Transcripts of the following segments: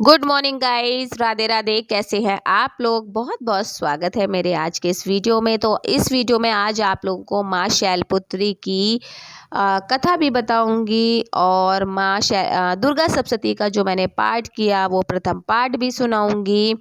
Good morning guys, Radhe Radhe. कैसे हैं आप लोग? बहुत बहुत स्वागत है मेरे आज के इस वीडियो में। तो इस वीडियो में आज आप लोगों को माँ शैलपुत्री की कथा भी बताऊंगी और दुर्गा सप्तशती का जो मैंने पाठ किया वो प्रथम पाठ भी सुनाऊंगी।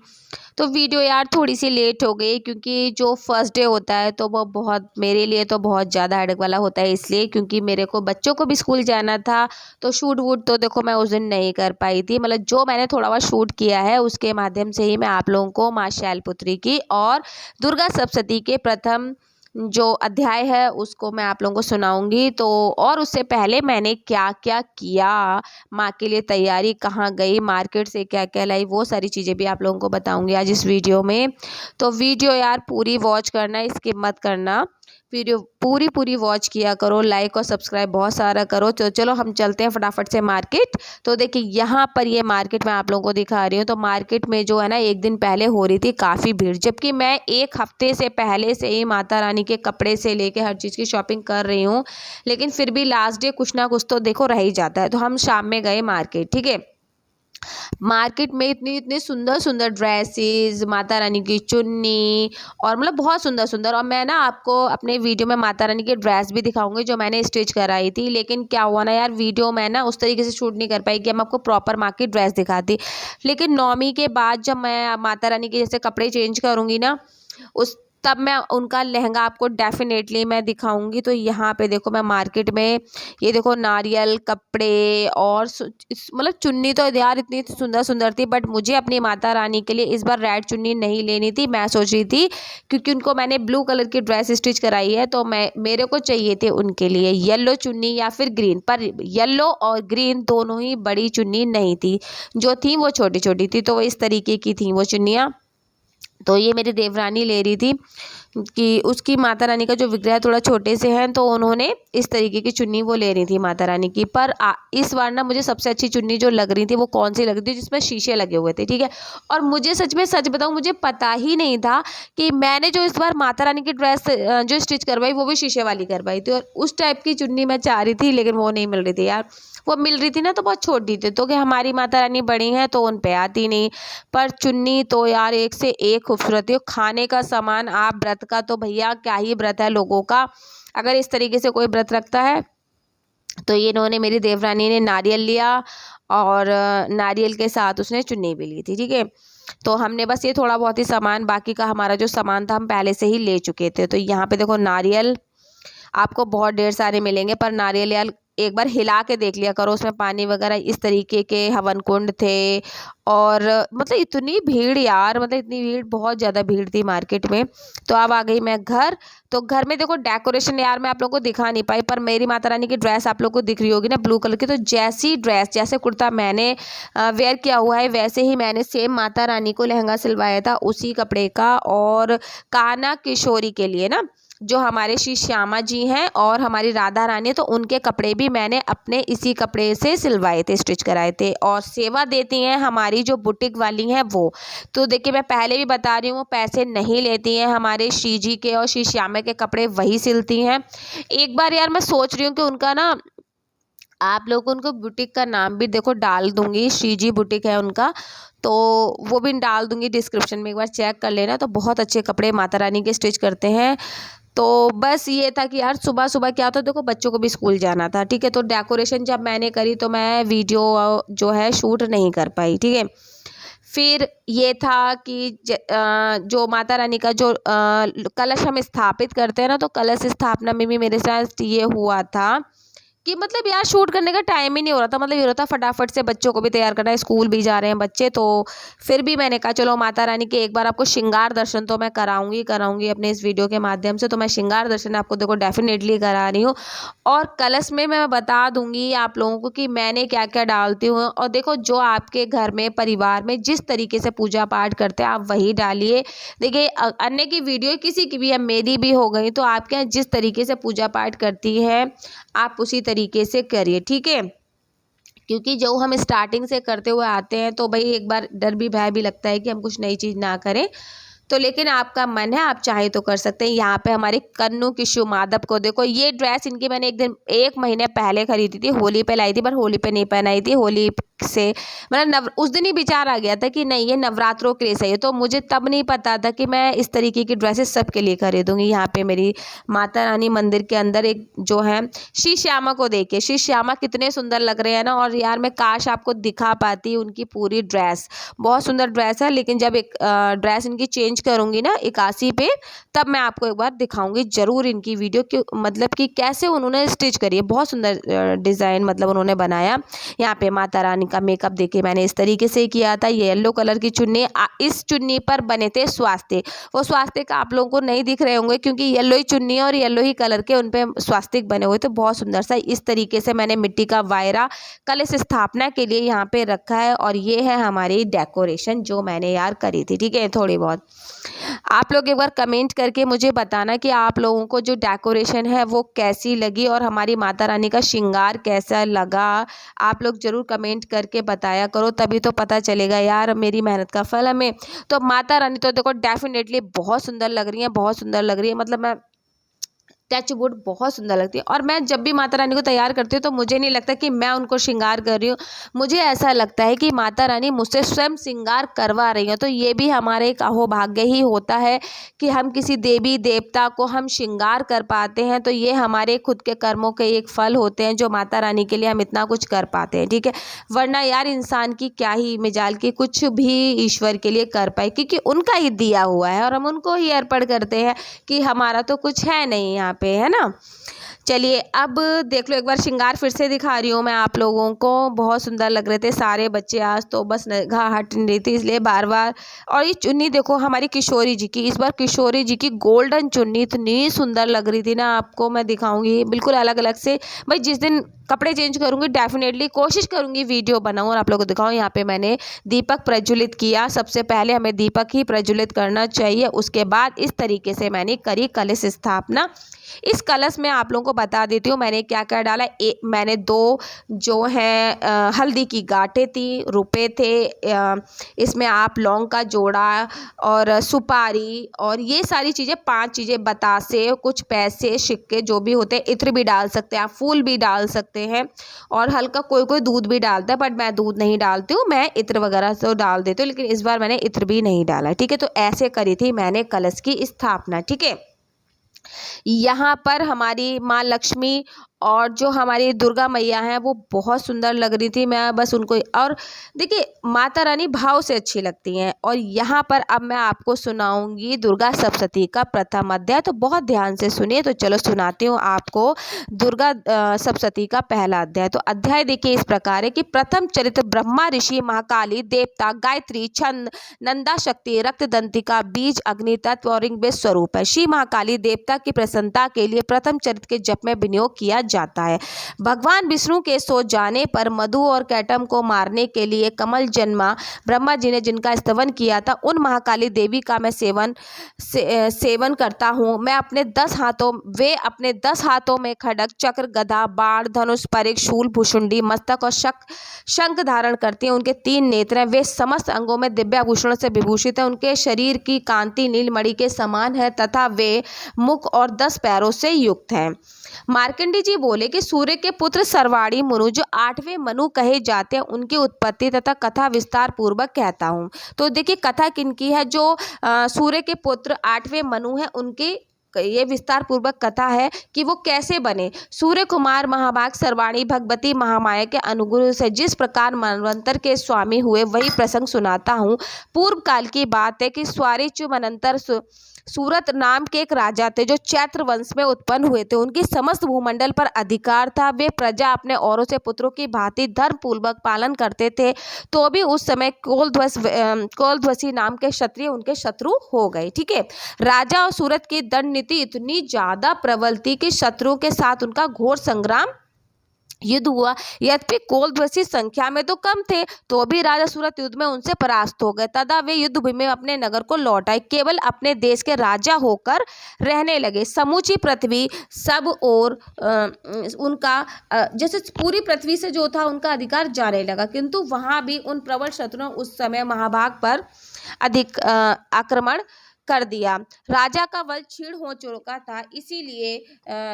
तो वीडियो यार थोड़ी सी लेट हो गई क्योंकि जो फर्स्ट डे होता है तो वो बहुत मेरे लिए तो बहुत ज़्यादा हेडेक वाला होता है, इसलिए क्योंकि मेरे को बच्चों को भी स्कूल जाना था। तो शूट वूट तो देखो मैं उस दिन नहीं कर पाई थी, मतलब जो मैंने थोड़ा बहुत शूट किया है उसके माध्यम से ही मैं आप लोगों को माँ शैलपुत्री की और दुर्गा सप्तशती के प्रथम जो अध्याय है उसको मैं आप लोगों को सुनाऊंगी। तो और उससे पहले मैंने क्या क्या किया, माँ के लिए तैयारी कहाँ गई, मार्केट से क्या क्या लाई, वो सारी चीज़ें भी आप लोगों को बताऊंगी आज इस वीडियो में। तो वीडियो यार पूरी वॉच करना, स्किप मत करना। वीडियो पूरी पूरी वॉच किया करो, लाइक और सब्सक्राइब बहुत सारा करो। तो चलो हम चलते हैं फटाफट से मार्केट। तो देखिए यहाँ पर ये मार्केट मैं आप लोगों को दिखा रही हूँ। तो मार्केट में जो है ना एक दिन पहले हो रही थी काफ़ी भीड़, जबकि मैं एक हफ्ते से पहले से ही माता रानी के कपड़े से लेके हर चीज़ की शॉपिंग कर रही हूँ, लेकिन फिर भी लास्ट डे कुछ ना कुछ तो देखो रह ही जाता है। तो हम शाम में गए मार्केट, ठीक है। मार्केट में इतनी इतनी सुंदर सुंदर ड्रेसेस, माता रानी की चुन्नी और मतलब बहुत सुंदर सुंदर। और मैं ना आपको अपने वीडियो में माता रानी की ड्रेस भी दिखाऊंगी जो मैंने स्टिच कराई थी, लेकिन क्या हुआ ना यार वीडियो मैं ना उस तरीके से शूट नहीं कर पाई कि हम आपको प्रॉपर माँ की ड्रेस दिखाती। लेकिन नौमी के बाद जब मैं माता रानी के जैसे कपड़े चेंज करूँगी ना उस तब मैं उनका लहंगा आपको डेफिनेटली मैं दिखाऊंगी। तो यहाँ पे देखो मैं मार्केट में ये देखो नारियल कपड़े और मतलब चुन्नी तो यार इतनी सुंदर सुंदर थी, बट मुझे अपनी माता रानी के लिए इस बार रेड चुन्नी नहीं लेनी थी। मैं सोच रही थी क्योंकि उनको मैंने ब्लू कलर की ड्रेस स्टिच कराई है, तो मेरे को चाहिए थे उनके लिए येलो चुन्नी या फिर ग्रीन, पर येलो और ग्रीन दोनों ही बड़ी चुन्नी नहीं थी, जो थी वो छोटी छोटी थी। तो वो इस तरीके की थी वो चुन्नियाँ। तो ये मेरी देवरानी ले रही थी कि उसकी माता रानी का जो विग्रह थोड़ा छोटे से हैं, तो उन्होंने इस तरीके की चुन्नी वो ले रही थी माता रानी की। पर इस बार ना मुझे सबसे अच्छी चुन्नी जो लग रही थी वो कौन सी लग रही थी, जिसमें शीशे लगे हुए थे, ठीक है। और मुझे सच में सच बताऊं, मुझे पता ही नहीं था कि मैंने जो इस बार माता रानी की ड्रेस जो स्टिच करवाई वो भी शीशे वाली करवाई थी। और उस टाइप की चुन्नी मैं चाह रही थी लेकिन वो नहीं मिल रही थी यार। वो मिल रही थी ना तो बहुत छोटी थी, तो कि हमारी माता रानी बड़ी हैं तो उन पे आती नहीं। पर चुन्नी तो यार एक से एक खूबसूरत है। खाने का सामान, आप व्रत का तो भैया क्या ही व्रत है लोगों का, अगर इस तरीके से कोई व्रत रखता है। तो ये इन्होंने मेरी देवरानी ने नारियल लिया और नारियल के साथ उसने चुन्नी भी ली थी, ठीक है। तो हमने बस ये थोड़ा बहुत ही सामान, बाकी का हमारा जो सामान था हम पहले से ही ले चुके थे। तो यहाँ पे देखो नारियल आपको बहुत ढेर सारे मिलेंगे, पर नारियल यार एक बार हिला के देख लिया करो, उसमें पानी वगैरह इस तरीके के हवन कुंड थे। और मतलब इतनी भीड़ यार, मतलब इतनी भीड़, बहुत ज़्यादा भीड़ थी मार्केट में। तो अब आ गई मैं घर। तो घर में देखो डेकोरेशन यार मैं आप लोगों को दिखा नहीं पाई, पर मेरी माता रानी की ड्रेस आप लोगों को दिख रही होगी ना ब्लू कलर की। तो जैसी ड्रेस, जैसे कुर्ता मैंने वेयर किया हुआ है वैसे ही मैंने सेम माता रानी को लहंगा सिलवाया था उसी कपड़े का। और कान्हा किशोरी के लिए ना जो हमारे श्री श्यामा जी हैं और हमारी राधा रानी, तो उनके कपड़े भी मैंने अपने इसी कपड़े से सिलवाए थे, स्टिच कराए थे। और सेवा देती हैं हमारी जो बुटीक वाली हैं वो, तो देखिए मैं पहले भी बता रही हूँ वो पैसे नहीं लेती हैं, हमारे श्री जी के और श्री श्यामा के कपड़े वही सिलती हैं। एक बार यार मैं सोच रही हूँ कि उनका ना आप लोगों को उनको बुटीक का नाम भी देखो डाल दूंगी, श्री जी बुटीक है उनका, तो वो भी डाल दूंगी डिस्क्रिप्शन में, एक बार चेक कर लेना। तो बहुत अच्छे कपड़े माता रानी के स्टिच करते हैं। तो बस ये था कि यार सुबह सुबह क्या होता, देखो बच्चों को भी स्कूल जाना था, ठीक है। तो डेकोरेशन जब मैंने करी तो मैं वीडियो जो है शूट नहीं कर पाई, ठीक है। फिर ये था कि जो माता रानी का जो कलश हम स्थापित करते हैं ना, तो कलश स्थापना में भी मेरे साथ ये हुआ था कि मतलब यार शूट करने का टाइम ही नहीं हो रहा था। मतलब ये हो रहा था फटाफट से बच्चों को भी तैयार करना है, स्कूल भी जा रहे हैं बच्चे। तो फिर भी मैंने कहा चलो माता रानी के एक बार आपको श्रृंगार दर्शन तो मैं कराऊंगी अपने इस वीडियो के माध्यम से। तो मैं श्रृंगार दर्शन आपको देखो डेफिनेटली करा रही हूँ। और कलश में मैं बता दूंगी आप लोगों को कि मैंने क्या क्या डालती हूँ। और देखो जो आपके घर में परिवार में जिस तरीके से पूजा पाठ करते हैं आप वही डालिए। देखिए अन्य की वीडियो किसी की भी है, मेरी भी हो गई, तो आपके यहाँ जिस तरीके से पूजा पाठ करती है आप उसी तरीके से करिए, ठीक है। क्योंकि जो हम स्टार्टिंग से करते हुए आते हैं तो भाई एक बार डर भी भय भी लगता है कि हम कुछ नई चीज़ ना करें। तो लेकिन आपका मन है, आप चाहे तो कर सकते हैं। यहाँ पे हमारे कन्नू किशु माधव को देखो, ये ड्रेस इनकी मैंने एक महीने पहले खरीदी थी, होली पे लाई थी, पर होली पे नहीं पहनाई थी। होली से, मतलब उस दिन ही विचार आ गया था कि नहीं ये नवरात्रों के लिए सही है। तो मुझे तब नहीं पता था कि मैं इस तरीके की ड्रेसेस सबके लिए खरीदूंगी। यहाँ पे मेरी माता रानी मंदिर के अंदर एक जो है श्री श्यामा को देखिए, श्री श्यामा कितने सुंदर लग रहे हैं ना। और यार मैं काश आपको दिखा पाती उनकी पूरी ड्रेस, बहुत सुंदर ड्रेस है। लेकिन जब एक ड्रेस इनकी चेंज करूंगी ना 81 पे, तब मैं आपको एक बार दिखाऊंगी जरूर इनकी वीडियो कि मतलब कि कैसे उन्होंने स्टिच करी है। बहुत सुंदर डिज़ाइन मतलब उन्होंने बनाया। यहाँ पे माता रानी का मेकअप देखिए मैंने इस तरीके से किया था। ये येलो कलर की चुन्नी, इस चुन्नी पर बने थे स्वास्तिक। वो स्वास्तिक आप लोगों को नहीं दिख रहे होंगे क्योंकि येलो ही चुन्नी और येलो ही कलर के उन पे स्वास्तिक बने हुए थे। बहुत सुंदर सा इस तरीके से मैंने मिट्टी का वायरा कलश स्थापना के लिए यहाँ पे रखा है। और ये है हमारी डेकोरेशन जो मैंने यार करी थी, ठीक है। थोड़ी बहुत आप लोग एक बार कमेंट करके मुझे बताना कि आप लोगों को जो डेकोरेशन है वो कैसी लगी और हमारी माता रानी का श्रृंगार कैसा लगा। आप लोग जरूर कमेंट करके बताया करो, तभी तो पता चलेगा यार मेरी मेहनत का फल हमें। तो माता रानी तो देखो डेफिनेटली बहुत सुंदर लग रही है, बहुत सुंदर लग रही है। मतलब मैं टच वुड बहुत सुंदर लगती है। और मैं जब भी माता रानी को तैयार करती हूँ तो मुझे नहीं लगता कि मैं उनको श्रृंगार कर रही हूँ, मुझे ऐसा लगता है कि माता रानी मुझसे स्वयं श्रृंगार करवा रही हैं। तो ये भी हमारे एक अहोभाग्य ही होता है कि हम किसी देवी देवता को हम श्रृंगार कर पाते हैं। तो ये हमारे खुद के कर्मों के एक फल होते हैं जो माता रानी के लिए हम इतना कुछ कर पाते हैं, ठीक है। वरना यार इंसान की क्या ही मिजाल की कुछ भी ईश्वर के लिए कर पाए, क्योंकि उनका ही दिया हुआ है और हम उनको ही अर्पण करते हैं कि हमारा तो कुछ है नहीं यहाँ पे, है ना। चलिए अब देख लो एक बार श्रृंगार फिर से दिखा रही हूँ मैं आप लोगों को। बहुत सुंदर लग रहे थे सारे बच्चे आज तो बस निगाह हट नहीं रही थी इसलिए बार बार। और ये चुन्नी देखो हमारी किशोरी जी की, इस बार किशोरी जी की गोल्डन चुन्नी इतनी सुंदर लग रही थी ना, आपको मैं दिखाऊंगी बिल्कुल अलग अलग से। भाई जिस दिन कपड़े चेंज करूंगी डेफिनेटली कोशिश करूंगी वीडियो बनाऊं और आप लोगों को दिखाऊं। यहाँ पे मैंने दीपक प्रज्वलित किया। सबसे पहले हमें दीपक ही प्रज्वलित करना चाहिए, उसके बाद इस तरीके से मैंने करी कलश स्थापना। इस कलश में आप लोगों को बता देती हूँ मैंने क्या क्या डाला। मैंने 2 जो है हल्दी की गांठें थी, रुपए थे, इसमें आप लौंग का जोड़ा और सुपारी और ये सारी चीज़ें 5 चीज़ें, बतासे, कुछ पैसे सिक्के जो भी होते हैं, इत्र भी डाल सकते हैं आप, फूल भी डाल सकते हैं और हल्का कोई कोई दूध भी डालता है, बट मैं दूध नहीं डालती हूँ, मैं इत्र वगैरह तो डाल देती हूँ, लेकिन इस बार मैंने इत्र भी नहीं डाला, ठीक है। तो ऐसे करी थी मैंने कलश की स्थापना, ठीक है। यहाँ पर हमारी माँ लक्ष्मी और जो हमारी दुर्गा मैया हैं वो बहुत सुंदर लग रही थी। मैं बस उनको, और देखिए माता रानी भाव से अच्छी लगती हैं। और यहाँ पर अब मैं आपको सुनाऊंगी दुर्गा सप्तशती का प्रथम अध्याय, तो बहुत ध्यान से सुनिए। तो चलो सुनाती हूँ आपको दुर्गा सप्तशती का पहला अध्याय। तो अध्याय देखिए इस प्रकार है कि प्रथम चरित्र ब्रह्मा ऋषि महाकाली देवता गायत्री छंद नंदा शक्ति रक्तदंतिका बीज अग्नि तत्व और इंग स्वरूप है। श्री महाकाली देवता की प्रसन्नता के लिए प्रथम चरित्र के जप में विनियोग किया जाता है। भगवान विष्णु के सो जाने पर मधु और कैटम को मारने के लिए कमल जन्मा ब्रह्मा जी ने जिनका स्तवन किया था, उन महाकाली देवी का मैं सेवन करता हूँ। मैं अपने 10 हाथों, वे अपने 10 हाथों में खड्ग चक्र गदा बाण धनुष परिघ शूल भुषुंडी मस्तक और शंख धारण करती हैं। उनके 3 नेत्र हैं, वे समस्त अंगों में दिव्याभूषणों से विभूषित हैं। उनके शरीर की कांति नीलमणि के समान है तथा वे मुख और 10 पैरों से युक्त हैं। मार्कंडी जी बोले कि सूर्य के पुत्र सर्वाणी मनु जो 8वें मनु कहे जाते हैं, उनकी उत्पत्ति तथा कथा विस्तार पूर्वक कहता हूँ। तो देखिए कथा किनकी है, जो सूर्य के पुत्र 8वें मनु हैं उनकी ये विस्तार पूर्वक कथा है कि वो कैसे बने। सूर्य कुमार महाभाग सर्वाणी भगवती महामाया के अनुग्रह से जिस प्रकार मनवंतर के स्वामी हुए वही प्रसंग सुनाता हूँ। पूर्व काल की बात है कि स्वारिचु मनंतर सूरत नाम के एक राजा थे जो चैत्र वंश में उत्पन्न हुए थे। उनकी समस्त भूमंडल पर अधिकार था। वे प्रजा अपने औरों से पुत्रों की भांति धर्म पूर्वक पालन करते थे। तो भी उस समय कोलध्वसी नाम के क्षत्रिय उनके शत्रु हो गए, ठीक है। राजा और सूरत की दंड नीति इतनी ज्यादा प्रबल थी कि शत्रुओं के साथ उनका घोर संग्राम युद्ध हुआ। यद्यपि कोलध्वसी संख्या में तो कम थे, तो भी राजा सूरत युद्ध में उनसे परास्त हो गए। तथा वे युद्ध भूमि में अपने नगर को लौट आए, केवल अपने देश के राजा होकर रहने लगे। समूची पृथ्वी सब और उनका जैसे पूरी पृथ्वी से जो था उनका अधिकार जाने लगा, किंतु वहां भी उन प्रबल शत्रुओं उस समय महाभाग पर अधिक आक्रमण कर दिया। राजा का बल क्षीण हो चुका था, इसीलिए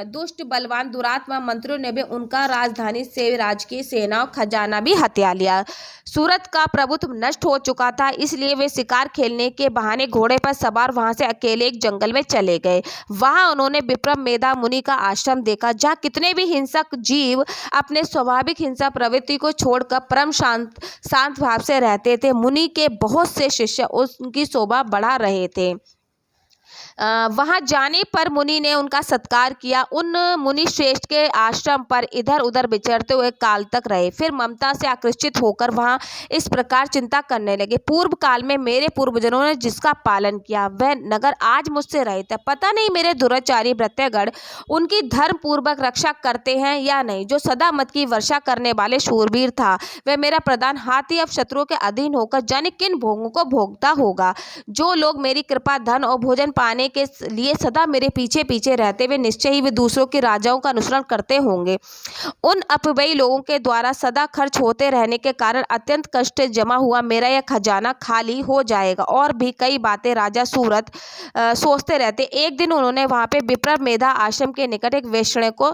दुष्ट बलवान दुरात्मा मंत्रियों ने भी उनका राजधानी से राजकीय सेना और खजाना भी हथिया लिया। सूरत का प्रभुत्व नष्ट हो चुका था, इसलिए वे शिकार खेलने के बहाने घोड़े पर सवार वहां से अकेले एक जंगल में चले गए। वहां उन्होंने विप्रम मेधा मुनि का आश्रम देखा, जहाँ कितने भी हिंसक जीव अपने स्वाभाविक हिंसा प्रवृत्ति को छोड़कर परम शांत भाव से रहते थे। मुनि के बहुत से शिष्य उनकी शोभा बढ़ा रहे थे। वहां जाने पर मुनि ने उनका सत्कार किया। उन मुनि श्रेष्ठ के आश्रम पर इधर उधर विचरते हुए काल तक रहे, फिर ममता से आकृष्टित होकर वहां इस प्रकार चिंता करने लगे। पूर्व काल में मेरे पूर्वजों ने जिसका पालन किया वह नगर आज मुझसे रहित है। पता नहीं मेरे दुराचारी भृत्यगण उनकी धर्म पूर्वक रक्षा करते हैं या नहीं। जो सदा मत की वर्षा करने वाले शूरवीर था, वह मेरा प्रधान हाथी अब शत्रुओं के अधीन होकर जाने किन भोगों को भोगता होगा। जो लोग मेरी कृपा, धन और भोजन पाने के लिए सदा मेरे पीछे पीछे रहते, वे निश्चय ही वे दूसरों के राजाओं का अनुसरण करते होंगे। उन अपव्ययी लोगों के द्वारा सदा खर्च होते रहने के कारण अत्यंत कष्ट जमा हुआ मेरा यह खजाना खाली हो जाएगा। और भी कई बातें राजा सूरत सोचते रहते। एक दिन उन्होंने वहां पे विप्रम मेधा आश्रम के निकट एक वेश्या को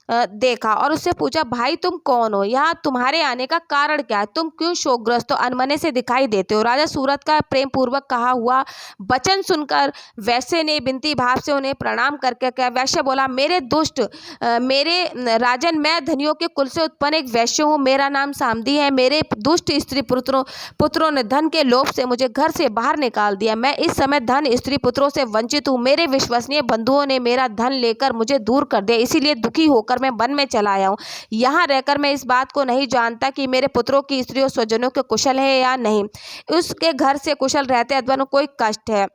देखा और उससे पूछा, भाई तुम कौन हो? यहाँ तुम्हारे आने का कारण क्या है? तुम क्यों शोकग्रस्त हो, अनमने से दिखाई देते हो? राजा सूरत का प्रेम पूर्वक कहा हुआ वचन सुनकर वैश्य ने विनती भाव से उन्हें प्रणाम करके कहा। वैश्य बोला, मेरे राजन, मैं धनियों के कुल से उत्पन्न एक वैश्य हूँ। मेरा नाम सामदी है। मेरे दुष्ट स्त्री पुत्रों ने धन के लोभ से मुझे घर से बाहर निकाल दिया। मैं इस समय धन, स्त्री पुत्रों से वंचित हूँ। मेरे विश्वसनीय बंधुओं ने मेरा धन लेकर मुझे दूर कर दिया, इसीलिए दुखी होकर मैं वन में चला आया हूँ। यहाँ रहकर मैं इस बात को नहीं जानता कि मेरे पुत्रों की स्त्री और स्वजनों के कुशल है या नहीं, उसके घर से कुशल रहते अथवा कोई कष्ट है।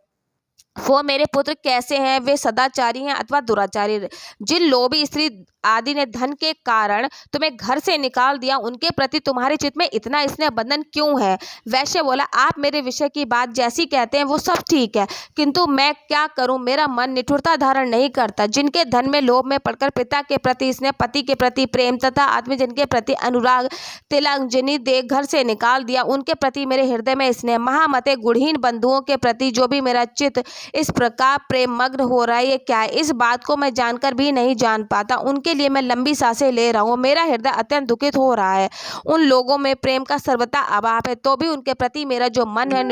वो मेरे पुत्र कैसे हैं, वे सदाचारी हैं अथवा दुराचारी। जिन लोभी स्त्री आदि ने धन के कारण तुम्हें घर से निकाल दिया, उनके प्रति तुम्हारे चित्त में इतना स्नेह बंधन क्यों है? वैश्य बोला, आप मेरे विषय की बात जैसी कहते हैं वो सब ठीक है, किंतु मैं क्या करूं, मेरा मन निठुरता धारण नहीं करता। जिनके धन में लोभ में पड़कर पिता के प्रति स्नेह, पति के प्रति प्रेम तथा आत्मजन के प्रति अनुराग तिलांजलि दे घर से निकाल दिया, उनके प्रति मेरे हृदय में स्नेह। महामते गुणहीन बंधुओं के प्रति जो भी मेरा चित्त इस प्रकार प्रेम मग्न हो रहा है, ये क्या है? इस बात को मैं जानकर भी नहीं जान पाता। उनके लिए मैं लंबी सांसें ले रहा हूँ। मेरा हृदय अत्यंत दुखित हो रहा है। उन लोगों में प्रेम का सर्वथा अभाव है, तो भी उनके प्रति मेरा जो मन है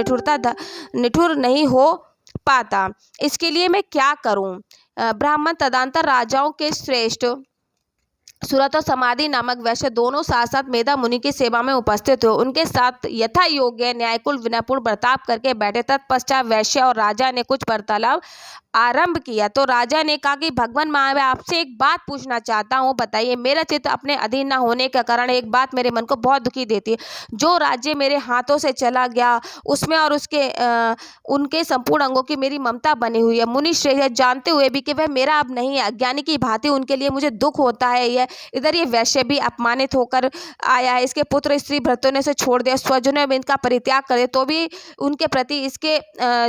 निठुर नहीं हो पाता। इसके लिए मैं क्या करूं? ब्राह्मण तदंतर राजाओं के श्रेष्ठ सूरत और समाधि नामक वैश्य दोनों साथ साथ मेधा मुनि की सेवा में उपस्थित हुए। उनके साथ यथा योग्य न्यायकुल विनयपूर्ण बर्ताव करके बैठे। तत्पश्चात वैश्य और राजा ने कुछ वार्तालाप आरंभ किया। तो राजा ने कहा कि भगवान, मैं आपसे एक बात पूछना चाहता हूँ, बताइए। मेरा चित्त अपने अधीन न होने के कारण एक बात मेरे मन को बहुत दुखी देती है। जो राज्य मेरे हाथों से चला गया, उसमें और उनके संपूर्ण अंगों की मेरी ममता बनी हुई है। मुनि श्रेष्ठ जानते हुए भी कि वह मेरा अब नहीं है, अज्ञानी की भांति उनके लिए मुझे दुख होता है। इधर ये वैश्य भी अपमानित होकर आया है, इसके पुत्र स्त्री भृत्यों ने इसे छोड़ दिया, स्वजनों ने इनका परित्याग कर दिया, तो भी उनके प्रति इसके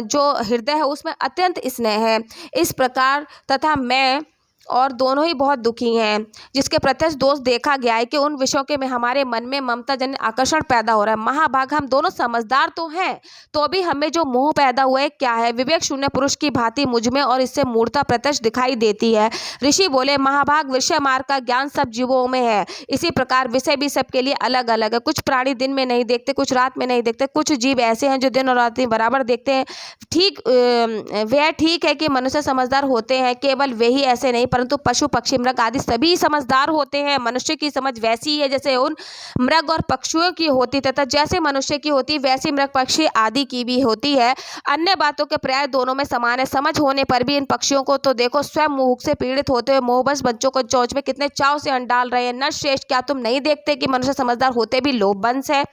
जो हृदय है उसमें अत्यंत स्नेह है। इस प्रकार तथा मैं और दोनों ही बहुत दुखी हैं, जिसके प्रत्यक्ष दोष देखा गया है कि उन विषयों के में हमारे मन में ममता जन्य आकर्षण पैदा हो रहा है। महाभाग, हम दोनों समझदार तो हैं, तो भी हमें जो मोह पैदा हुआ है क्या है? विवेक शून्य पुरुष की भांति मुझ में और इससे मूर्ता प्रत्यक्ष दिखाई देती है। ऋषि बोले, महाभाग, विषय मार्ग का ज्ञान सब जीवों में है, इसी प्रकार विषय भी सबके लिए अलग अलग है। कुछ प्राणी दिन में नहीं देखते, कुछ रात में नहीं देखते, कुछ जीव ऐसे हैं जो दिन और रात बराबर देखते हैं। वह ठीक है कि मनुष्य समझदार होते हैं, केवल वे ही ऐसे नहीं, परंतु पशु पक्षी मृग आदि सभी समझदार होते हैं। मनुष्य की समझ वैसी है जैसे उन मृग और पक्षियों की होती, तथा जैसे मनुष्य की होती वैसी मृग पक्षी आदि की भी होती है। अन्य बातों के प्राय दोनों में समान है। समझ होने पर भी इन पक्षियों को तो देखो, स्वयं मुख से पीड़ित होते हुए मोहबस बच्चों को चोंच में कितने चाव से अन्न डाल रहे हैं। न श्रेष्ठ, क्या तुम नहीं देखते कि मनुष्य समझदार होते भी लोभवंश है?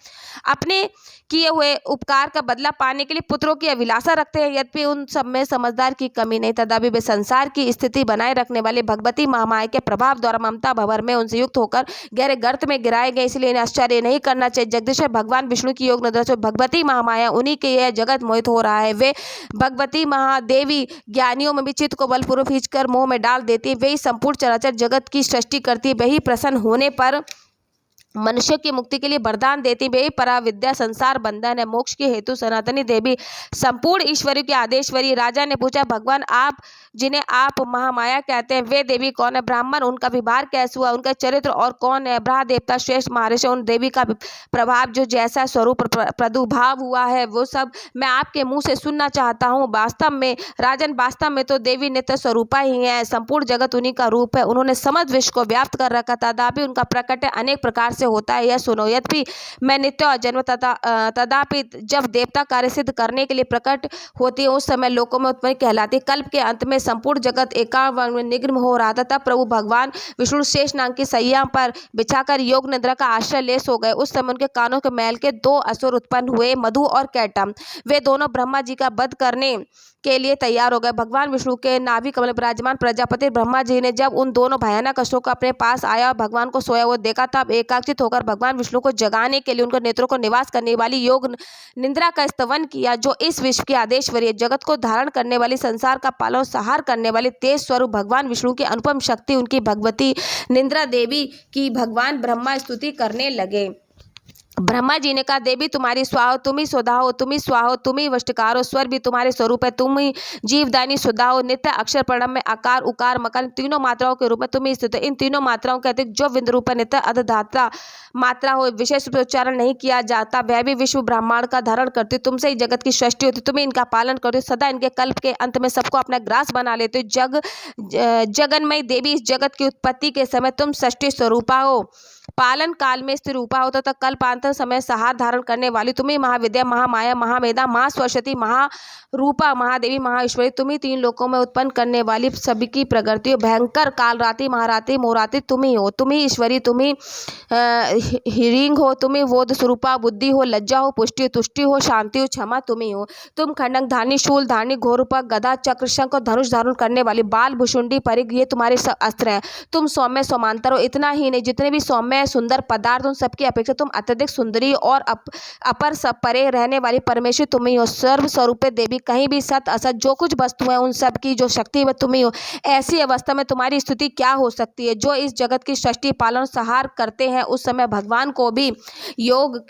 अपने किए हुए उपकार का बदला पाने के लिए पुत्रों की अभिलाषा रखते हैं, यद्यपि उन सब में समझदार की कमी नहीं, तथापि वे संसार की स्थिति बनाए रखने वाले भगवती महामाया के प्रभाव द्वारा ममता भंवर में उनसे युक्त होकर गहरे गर्त में गिराए गए। इसलिए इन्हें आश्चर्य नहीं करना चाहिए। जगदीश्वर भगवान विष्णु की योग निद्रा से भगवती महामाया, उन्हीं के यह जगत मोहित हो रहा है। वे भगवती महादेवी ज्ञानियों में भी चित्त को बलपूर्वक खींचकर मोह में डाल देती है। वही संपूर्ण चराचर जगत की सृष्टि करती है। वही प्रसन्न होने पर मनुष्य की मुक्ति के लिए वरदान देती वे परा विद्या संसार बंधन है मोक्ष के हेतु सनातनी देवी संपूर्ण ईश्वरी की आदेश्वरी। राजा ने पूछा, भगवान आप जिन्हें आप महामाया कहते हैं वे देवी कौन है? ब्राह्मण, उनका विवाह कैसे हुआ, उनका चरित्र और कौन है? ब्रह्मा देवता श्रेष्ठ महर्षि, उन देवी का प्रभाव जो जैसा स्वरूप प्रादुर्भाव हुआ है वो सब मैं आपके मुंह से सुनना चाहता हूँ। वास्तव में राजन, वास्तव में तो देवी नित्य स्वरूपा ही है, संपूर्ण जगत उन्हीं का रूप है। उन्होंने समस्त विश्व को व्याप्त कर रखा, तथापि उनका प्रकट अनेक प्रकार से होता है, यह सुनो। यद्यपि मैं नित्य और जन्म तथापि जब देवता कार्य सिद्ध करने के लिए प्रकट होती है उस समय लोकों में उत्पन्न कहलाती। कल्प के अंत में संपूर्ण जगत एकाग्र में निग्न हो रहा था, तब प्रभु भगवान विष्णु शेष नाग की सैया पर बिछाकर योग निद्रा का आश्रय ले सो गए। उस समय उनके कानों के मैल के दो असुर उत्पन्न हुए, मधु और कैटम। वे दोनों ब्रह्मा जी का वध करने के लिए तैयार हो गए। भगवान विष्णु के नाभि कमल विराजमान प्रजापति ब्रह्मा जी ने जब उन दोनों भयानक असुरों को अपने पास आया और भगवान को सोया हुआ देखा, तब एकाग्रचित होकर भगवान विष्णु को जगाने के लिए उनके नेत्रों को निवास करने वाली योग निद्रा का स्तवन किया, जो इस विश्व की आदेश्वरी है, जगत को धारण करने वाली, संसार का पालन सहार करने वाली तेज स्वरूप भगवान विष्णु की अनुपम शक्ति उनकी भगवती निद्रा देवी की भगवान ब्रह्मा स्तुति करने लगे। ब्रह्मा जी ने कहा, देवी तुम्हारी स्वाहो, तुम ही सुधा हो, तुम ही स्वाहो, तुम ही वष्टकार हो, स्वर भी तुम्हारे स्वरूप है, तुम ही जीवदानी सुधा हो, नित्य अक्षर प्रणव में आकार उकार मकार तीनों मात्राओं के रूप में तुम ही स्थित हो। इन तीनों मात्राओं के अतिरिक्त जो बिंदु रूप है नित्य अधधात्रा मात्रा हो, विशेष उच्चारण नहीं किया जाता, वह भी विश्व ब्रह्मांड का धारण करती, तुमसे ही जगत की सृष्टि होती, तुम्हें इनका पालन करते, सदा इनके कल्प के अंत में सबको अपना ग्रास बना लेते। जगन्मयी देवी, इस जगत की उत्पत्ति के समय तुम सृष्टि स्वरूपा हो, पालन काल में स्थिर रूपा हो तथा कल्पांतर समय सहार धारण करने वाली, तुम्ही महाविद्या, महामाया, महामेधा, महास्वशती, महारूपा, महादेवी, महाईश्वरी, तुम्ही तीन लोकों में उत्पन्न करने वाली, सभी की प्रकृति भयंकर कालरात्रि, महारात्रि, मोरात्रि तुम्ही हो, तुम्ही ईश्वरी, तुम्ही हिरिंग हो, तुम्ही बोध स्वरूपा, बुद्धि हो, लज्जा हो, पुष्टि, तुष्टि हो, शांति हो, क्षमा तुम्ही हो। तुम खंडक धानी, शूल धानी, घोरूपा, गदा, चक्र, शंख और धनुष धारण करने वाली, बाल, भुषुंडी, परिग, ये तुम्हारे अस्त्र हैं। तुम सौम्य समांतर हो, इतना ही नहीं, जितने भी सौम्य सुंदर पदार्थ उन सबकी अपेक्षा तुम अत्यधिक सुंदरी और अपर सब परे रहने वाली परमेश्वरी तुम ही हो। सर्व स्वरूपे देवी, कहीं भी सत असत जो कुछ वस्तु है उन सब की जो शक्ति है तुम ही हो। ऐसी अवस्था में तुम्हारी स्तुति क्या हो सकती है? जो इस जगत की सृष्टि पालन सहार करते हैं, उस समय भगवान को भी योग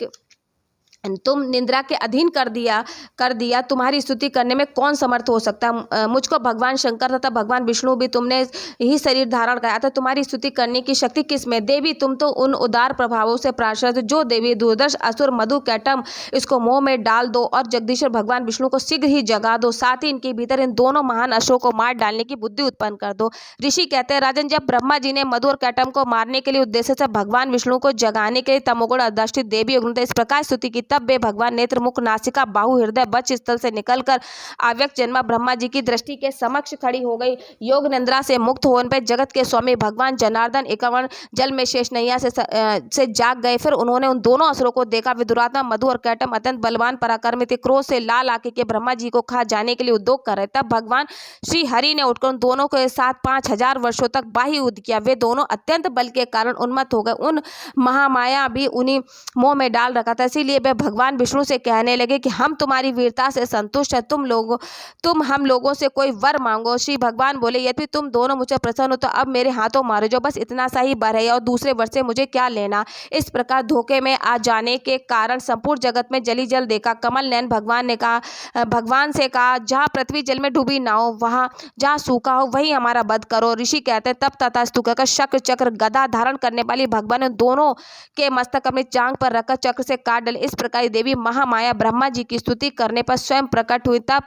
तुम निद्रा के अधीन कर दिया तुम्हारी स्तुति करने में कौन समर्थ हो सकता है? मुझको भगवान शंकर तथा भगवान विष्णु भी तुमने ही शरीर धारण कराया था, तुम्हारी स्तुति करने की शक्ति किस में? देवी, तुम तो उन उदार प्रभावों से प्राश्रित जो देवी दुर्दर्श असुर मधु कैटम इसको मोह में डाल दो और जगदीश्वर भगवान विष्णु को शीघ्र ही जगा दो, साथ ही इनके भीतर इन दोनों महान असुरों को मार डालने की बुद्धि उत्पन्न कर दो। ऋषि कहते हैं, राजन, जब ब्रह्मा जी ने मधु और कैटम को मारने के लिए उद्देश्य से भगवान विष्णु को जगाने के लिए तमोगुण अधिष्ठित देवी इस प्रकार स्तुति की, तब वे भगवान नेत्र, मुख, नासिका, बाहु, हृदय, वक्ष स्थल से निकलकर अव्यक्त जन्मा ब्रह्मा जी की दृष्टि के समक्ष खड़ी हो गई। योग निद्रा से मुक्त होने पर जगत के स्वामी भगवान जनार्दन एकावन जल में शेष नैया से जाग गए। फिर उन्होंने उन दोनों असुरों को देखा। वे दुरात्मा मधु और कैटम अत्यंत बलवान पराक्रमी थे, क्रोध से लाल आंखें के ब्रह्मा जी को खा जाने के लिए उद्योग कर रहे। तब भगवान श्री हरि ने उठकर उन दोनों के साथ 5000 वर्षों तक बाह्य युद्ध किया। वे दोनों अत्यंत बल के कारण उन्मत्त हो गए। उन महामाया भी उन्हीं मोह में डाल रखा था, इसीलिए वे भगवान विष्णु से कहने लगे कि हम तुम्हारी वीरता से संतुष्ट है, तुम हम लोगों से कोई वर मांगो। श्री भगवान बोले, यदि तुम दोनों मुझसे प्रसन्न हो तो अब मेरे हाथों मारो, जो बस इतना सा ही वर है और दूसरे वर से मुझे क्या लेना। इस प्रकार धोखे में आ जाने के कारण संपूर्ण जगत में जली जल देखा। कमल नयन भगवान से कहा, जहाँ पृथ्वी जल में डूबी ना हो, वहाँ जहाँ सूखा हो वहीं हमारा वध करो। ऋषि कहते हैं, तब तथास्तु कहकर शक्र चक्र गदा धारण करने वाली भगवान ने दोनों के मस्तक अपनी जांग पर रखकर चक्र से काट डाले। इस प्रकार देवी महामाया ब्रह्मा जी की स्तुति करने पर स्वयं प्रकट हुई। तब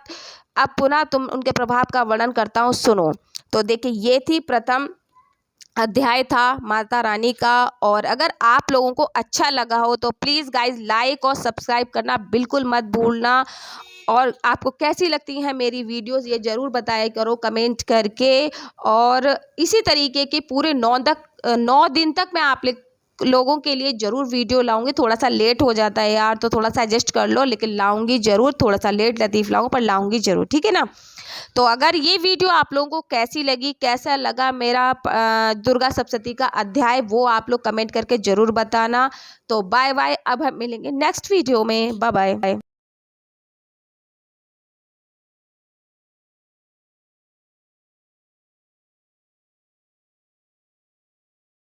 अब पुनः तुम उनके प्रभाव का वर्णन करता हूँ, सुनो। तो देखिए, ये थी प्रथम अध्याय था माता रानी का। और अगर आप लोगों को अच्छा लगा हो तो प्लीज़ गाइज लाइक और सब्सक्राइब करना बिल्कुल मत भूलना। और आपको कैसी लगती हैं मेरी वीडियोस ये ज़रूर बताया करो कमेंट करके। और इसी तरीके के पूरे 9 दिन तक मैं आप लोगों के लिए ज़रूर वीडियो लाऊंगी। थोड़ा सा लेट हो जाता है यार, तो थोड़ा सा एडजस्ट कर लो, लेकिन लाऊंगी ज़रूर। थोड़ा सा लेट लतीफ़ लाऊंगी पर लाऊंगी ज़रूर, ठीक है ना। तो अगर ये वीडियो आप लोगों को कैसी लगी, कैसा लगा मेरा दुर्गा सप्तशती का अध्याय, वो आप लोग कमेंट करके ज़रूर बताना। तो बाय बाय, अब हम मिलेंगे नेक्स्ट वीडियो में। Bye bye.